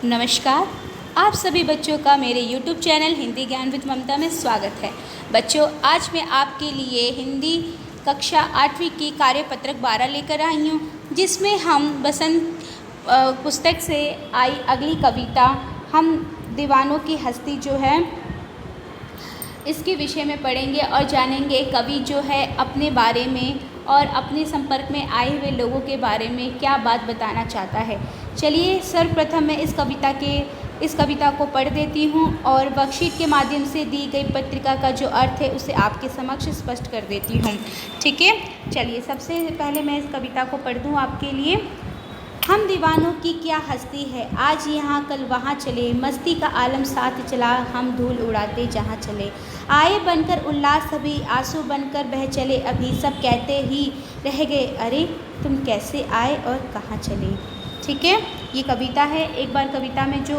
नमस्कार। आप सभी बच्चों का मेरे YouTube चैनल हिंदी ज्ञान विद ममता में स्वागत है। बच्चों, आज मैं आपके लिए हिंदी कक्षा 8वीं की कार्यपत्रक 12 लेकर आई हूँ, जिसमें हम बसंत पुस्तक से आई अगली कविता हम दीवानों की हस्ती जो है इसके विषय में पढ़ेंगे और जानेंगे कवि जो है अपने बारे में और अपने संपर्क में आए हुए लोगों के बारे में क्या बात बताना चाहता है। चलिए सर्वप्रथम मैं इस कविता को पढ़ देती हूँ और वर्कशीट के माध्यम से दी गई पत्रिका का जो अर्थ है उसे आपके समक्ष स्पष्ट कर देती हूँ। ठीक है, चलिए सबसे पहले मैं इस कविता को पढ़ दूँ आपके लिए। हम दीवानों की क्या हस्ती है, आज यहाँ कल वहाँ चले, मस्ती का आलम साथ चला, हम धूल उड़ाते जहाँ चले। आए बनकर उल्लास सभी, आंसू बनकर बह चले अभी, सब कहते ही रह गए अरे तुम कैसे आए और कहाँ चले। ठीक है, ये कविता है। एक बार कविता में जो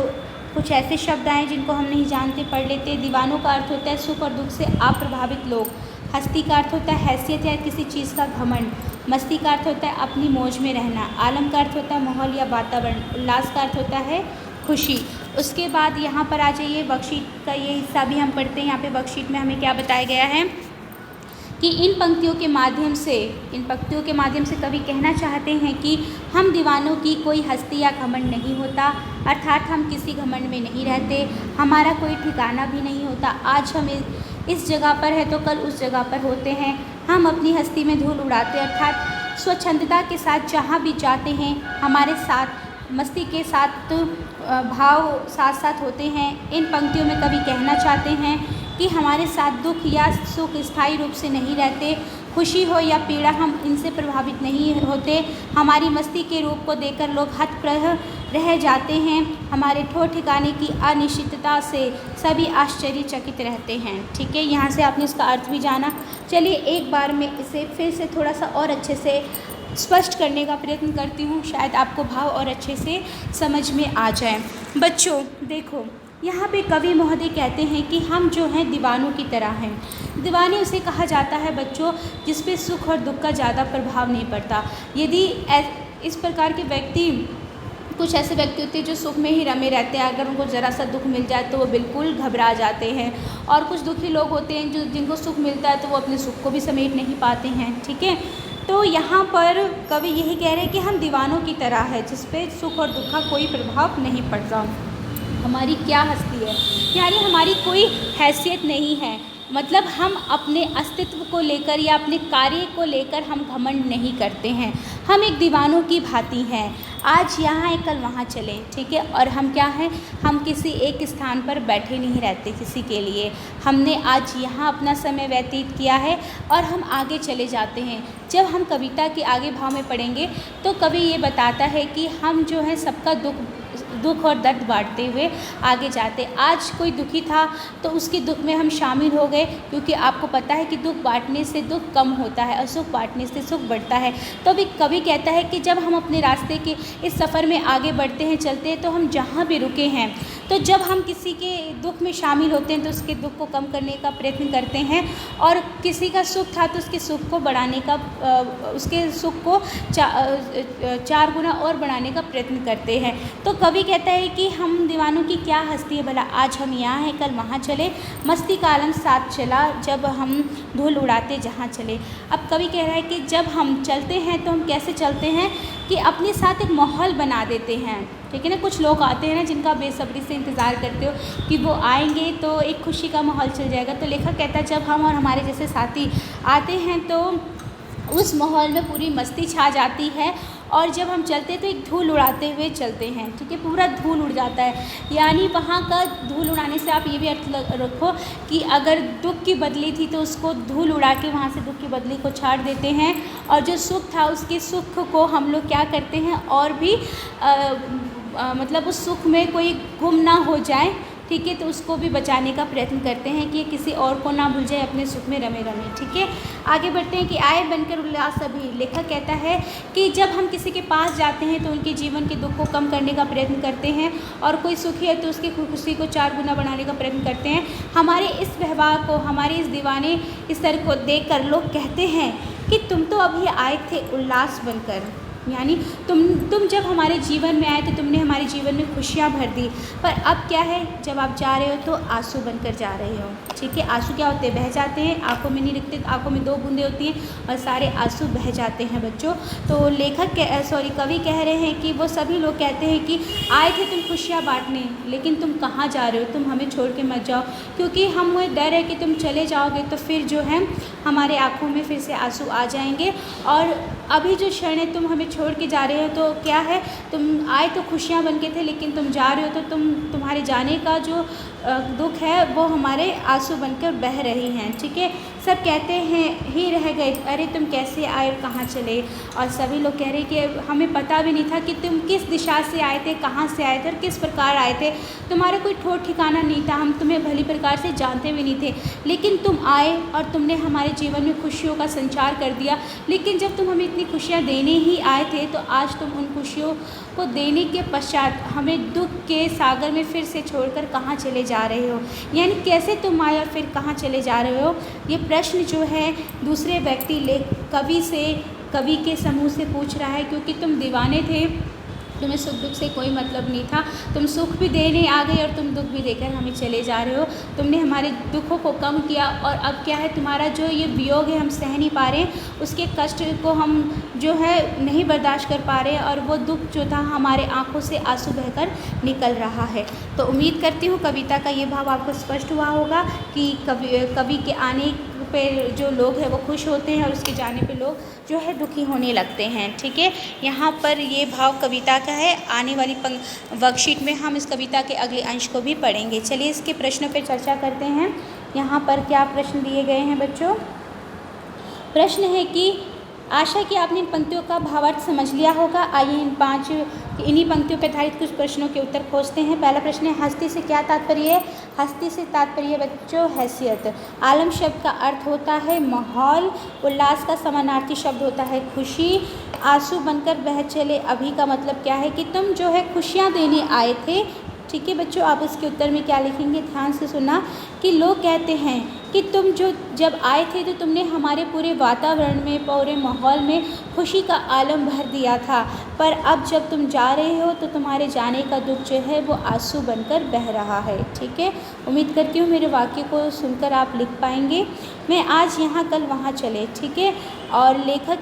कुछ ऐसे शब्द आए जिनको हम नहीं जानते पढ़ लेते। दीवानों का अर्थ होता है सुख और दुख से अप्रभावित लोग। हस्ती का अर्थ होता है हैसियत या किसी चीज़ का घमंड। मस्ती का अर्थ होता है अपनी मौज में रहना। आलम का अर्थ होता है माहौल या वातावरण। उल्लास का अर्थ होता है खुशी। उसके बाद यहाँ पर आ जाइए, वर्कशीट का ये हिस्सा भी हम पढ़ते हैं। यहाँ पे वर्कशीट में हमें क्या बताया गया है कि इन पंक्तियों के माध्यम से कवि कहना चाहते हैं कि हम दीवानों की कोई हस्ती या घमंड नहीं होता, अर्थात हम किसी घमंड में नहीं रहते, हमारा कोई ठिकाना भी नहीं होता। आज हम इस जगह पर है तो कल उस जगह पर होते हैं। हम अपनी हस्ती में धूल उड़ाते अर्थात स्वच्छंदता के साथ जहाँ भी जाते हैं हमारे साथ मस्ती के साथ भाव साथ साथ होते हैं। इन पंक्तियों में कवि कहना चाहते हैं कि हमारे साथ दुख या सुख स्थायी रूप से नहीं रहते, खुशी हो या पीड़ा हम इनसे प्रभावित नहीं होते। हमारी मस्ती के रूप को देखकर लोग हतप्रभ रह जाते हैं। हमारे ठौर ठिकाने की अनिश्चितता से सभी आश्चर्यचकित रहते हैं। ठीक है, यहाँ से आपने इसका अर्थ भी जाना। चलिए एक बार मैं इसे फिर से थोड़ा सा और अच्छे से स्पष्ट करने का प्रयत्न करती हूँ, शायद आपको भाव और अच्छे से समझ में आ जाए। बच्चों देखो, यहाँ पे कवि महोदय कहते हैं कि हम जो हैं दीवानों की तरह हैं। दीवाने उसे कहा जाता है बच्चों जिस पे सुख और दुख का ज़्यादा प्रभाव नहीं पड़ता। यदि इस प्रकार के व्यक्ति, कुछ ऐसे व्यक्ति होते हैं जो सुख में ही रमे रहते हैं, अगर उनको ज़रा सा दुख मिल जाए तो वो बिल्कुल घबरा जाते हैं। और कुछ दुखी लोग होते हैं जिनको सुख मिलता है तो वो अपने सुख को भी समेट नहीं पाते हैं। ठीक है, तो यहाँ पर कवि यही कह रहे हैं कि हम दीवानों की तरह है जिस पे सुख और दुख का कोई प्रभाव नहीं पड़ता। हमारी क्या हस्ती है, यानी हमारी कोई हैसियत नहीं है, मतलब हम अपने अस्तित्व को लेकर या अपने कार्य को लेकर हम घमंड नहीं करते हैं। हम एक दीवानों की भांति हैं, आज यहाँ है कल वहाँ चले। ठीक है, और हम क्या हैं, हम किसी एक स्थान पर बैठे नहीं रहते किसी के लिए। हमने आज यहाँ अपना समय व्यतीत किया है और हम आगे चले जाते हैं। जब हम कविता के आगे भाव में पढ़ेंगे तो कवि ये बताता है कि हम जो है सबका दुख और दर्द बांटते हुए आगे जाते। आज कोई दुखी था तो उसके दुख में हम शामिल हो गए, क्योंकि आपको पता है कि दुख बांटने से दुख कम होता है और सुख बांटने से सुख बढ़ता है। तो भी कवि कहता है कि जब हम अपने रास्ते के इस सफ़र में आगे बढ़ते हैं, चलते हैं, तो हम जहाँ भी रुके हैं, तो जब हम किसी के दुख में शामिल होते हैं तो उसके दुख को कम करने का प्रयत्न करते हैं, और किसी का सुख था तो उसके सुख को बढ़ाने का, उसके सुख को 4 गुना और बढ़ाने का प्रयत्न करते हैं। तो कवि कहता है कि हम दीवानों की क्या हस्ती है भला, आज हम यहाँ हैं कल वहाँ चले, मस्ती का आलम साथ चला, जब हम धूल उड़ाते जहाँ चले। अब कवि कह रहा है कि जब हम चलते हैं तो हम कैसे चलते हैं कि अपने साथ एक माहौल बना देते हैं। ठीक है ना, कुछ लोग आते हैं ना जिनका बेसब्री से इंतज़ार करते हो कि वो आएंगे तो एक खुशी का माहौल चल जाएगा। तो लेखक कहता है जब हम और हमारे जैसे साथी आते हैं तो उस माहौल में पूरी मस्ती छा जाती है, और जब हम चलते तो एक धूल उड़ाते हुए चलते हैं। ठीक है, पूरा धूल उड़ जाता है। यानी वहाँ का धूल उड़ाने से आप ये भी अर्थ रखो कि अगर दुख की बदली थी तो उसको धूल उड़ा के वहाँ से दुख की बदली को छाड़ देते हैं, और जो सुख था उसके सुख को हम लोग क्या करते हैं और भी मतलब उस सुख में कोई गुम ना हो जाए। ठीक है, तो उसको भी बचाने का प्रयत्न करते हैं कि किसी और को ना भूल जाए, अपने सुख में रमे रमे। ठीक है, आगे बढ़ते हैं कि आए बनकर उल्लास सभी। लेखक कहता है कि जब हम किसी के पास जाते हैं तो उनके जीवन के दुख को कम करने का प्रयत्न करते हैं, और कोई सुखी है तो उसकी खुशी को 4 गुना बढ़ाने का प्रयत्न करते हैं। हमारे इस व्यवहार को, हमारे इस दीवाने स्तर को देख कर लोग कहते हैं कि तुम तो अभी आए थे उल्लास बनकर, यानी तुम जब हमारे जीवन में आए तो तुमने हमारे जीवन में खुशियाँ भर दी, पर अब क्या है, जब आप जा रहे हो तो आंसू बनकर जा रहे हो। ठीक है, आंसू क्या होते हैं, बह जाते हैं, आंखों में नहीं रुकते, आंखों में 2 बूंदें होती हैं और सारे आंसू बह जाते हैं बच्चों। तो कवि कह रहे हैं कि वो सभी लोग कहते हैं कि आए थे तुम खुशियाँ बांटने, लेकिन तुम कहाँ जा रहे हो, तुम हमें छोड़ के मत जाओ, क्योंकि हमें डर है कि तुम चले जाओगे तो फिर जो है हमारे आँखों में फिर से आंसू आ जाएंगे। और अभी जो क्षण है तुम हमें छोड़ के जा रहे हो तो क्या है, तुम आए तो खुशियाँ बन के थे, लेकिन तुम जा रहे हो तो तुम्हारे जाने का जो दुख है वो हमारे आंसू बनकर बह रही हैं। ठीक है, सब कहते हैं ही रह गए, अरे तुम कैसे आए, कहाँ चले। और सभी लोग कह रहे हैं कि हमें पता भी नहीं था कि तुम किस दिशा से आए थे, कहाँ से आए थे और किस प्रकार आए थे, तुम्हारा कोई ठोर ठिकाना नहीं था, हम तुम्हें भली प्रकार से जानते भी नहीं थे, लेकिन तुम आए और तुमने हमारे जीवन में खुशियों का संचार कर दिया। लेकिन जब तुम हमें इतनी खुशियाँ देने ही आए थे तो आज तुम उन खुशियों को देने के पश्चात हमें दुख के सागर में फिर से छोड़कर कहाँ चले जा रहे हो, यानी कैसे तुम आए और फिर कहाँ चले जा रहे हो। ये प्रश्न जो है दूसरे व्यक्ति कवि के समूह से पूछ रहा है, क्योंकि तुम दीवाने थे, तुम्हें सुख दुख से कोई मतलब नहीं था, तुम सुख भी देने आ गए और तुम दुख भी देकर हमें चले जा रहे हो, तुमने हमारे दुखों को कम किया और अब क्या है, तुम्हारा जो ये वियोग है हम सह नहीं पा रहे, उसके कष्ट को हम जो है नहीं बर्दाश्त कर पा रहे और वो दुख जो था हमारे आंखों से आंसू बहकर निकल रहा है। तो उम्मीद करती हूँ कविता का ये भाव आपको स्पष्ट हुआ होगा कि कवि के आने पे जो लोग हैं वो खुश होते हैं और उसके जाने पे लोग जो है दुखी होने लगते हैं। ठीक है, यहाँ पर ये भाव कविता का है। आने वाली वर्कशीट में हम इस कविता के अगले अंश को भी पढ़ेंगे। चलिए इसके प्रश्नों पर चर्चा करते हैं। यहाँ पर क्या प्रश्न दिए गए हैं बच्चों। प्रश्न है कि आशा कि आपने इन पंक्तियों का भावार्थ समझ लिया होगा। आइए इन्हीं पंक्तियों पर आधारित कुछ प्रश्नों के उत्तर खोजते हैं। पहला प्रश्न है, हस्ती से क्या तात्पर्य है। हस्ती से तात्पर्य बच्चों हैसियत। आलम शब्द का अर्थ होता है माहौल। उल्लास का समानार्थी शब्द होता है खुशी। आंसू बनकर बह चले अभी का मतलब क्या है कि तुम जो है खुशियाँ देने आए थे। ठीक है बच्चों, आप उसके उत्तर में क्या लिखेंगे, ध्यान से सुनना कि लोग कहते हैं कि तुम जब आए थे तो तुमने हमारे पूरे वातावरण में, पूरे माहौल में खुशी का आलम भर दिया था, पर अब जब तुम जा रहे हो तो तुम्हारे जाने का दुख जो है वो आंसू बनकर बह रहा है। ठीक है, उम्मीद करती हूँ मेरे वाक्य को सुनकर आप लिख पाएंगे। मैं आज यहाँ कल वहाँ चले। ठीक है, और लेखक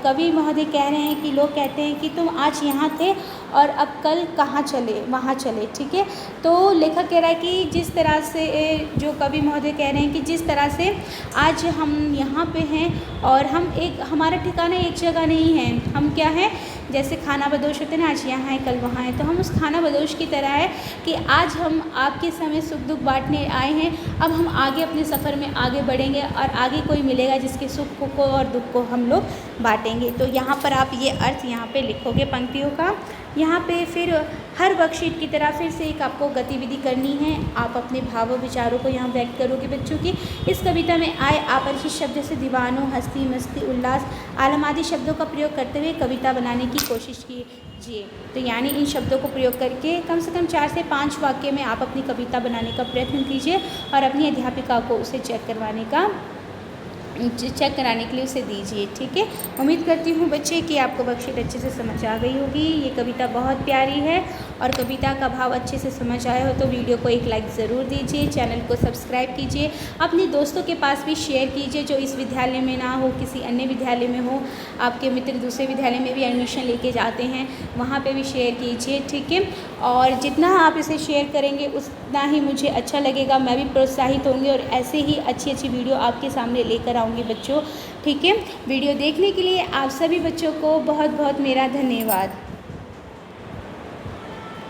कवि महोदय कह रहे हैं कि लोग कहते हैं कि तुम आज यहाँ थे और अब कल कहाँ चले, वहाँ चले। ठीक है, तो लेखक कह रहा है कि जिस तरह से जो कवि महोदय कह रहे हैं कि जिस तरह से आज हम यहाँ पे हैं और हमारा ठिकाना एक जगह नहीं है, हम क्या है, जैसे खाना बदोश होते हैं ना, आज यहाँ है कल वहाँ है, तो हम उस खाना बदोश की तरह है कि आज हम आपके समय सुख दुख बांटने आए हैं, अब हम आगे अपने सफ़र में आगे बढ़ेंगे और आगे कोई मिलेगा जिसके सुख को और दुख को हम लोग बांटेंगे। तो यहाँ पर आप ये अर्थ यहाँ पे लिखोगे पंक्तियों का। यहाँ पे फिर हर वर्कशीट की तरह फिर से एक आपको गतिविधि करनी है। आप अपने भावों विचारों को यहाँ व्यक्त करोगे बच्चों की। इस कविता में आए अपरिचित शब्द से दीवानों, हस्ती, मस्ती, उल्लास, आलम आदि शब्दों का प्रयोग करते हुए कविता बनाने की कोशिश कीजिए। तो यानी इन शब्दों को प्रयोग करके कम से कम 4 से 5 वाक्य में आप अपनी कविता बनाने का प्रयत्न कीजिए और अपनी अध्यापिका को उसे चेक कराने के लिए उसे दीजिए। ठीक है, उम्मीद करती हूँ बच्चे कि आपको वर्कशीट अच्छे से समझ आ गई होगी। ये कविता बहुत प्यारी है और कविता का भाव अच्छे से समझ आया हो तो वीडियो को एक लाइक ज़रूर दीजिए, चैनल को सब्सक्राइब कीजिए, अपने दोस्तों के पास भी शेयर कीजिए जो इस विद्यालय में ना हो, किसी अन्य विद्यालय में हो, आपके मित्र दूसरे विद्यालय में भी एडमिशन लेके जाते हैं, वहाँ पे भी शेयर कीजिए। ठीक है, और जितना आप इसे शेयर करेंगे उतना ही मुझे अच्छा लगेगा, मैं भी प्रोत्साहित होंगी और ऐसे ही अच्छी अच्छी वीडियो आपके सामने लेकर आऊँगी बच्चों। ठीक है, वीडियो देखने के लिए आप सभी बच्चों को बहुत बहुत मेरा धन्यवाद।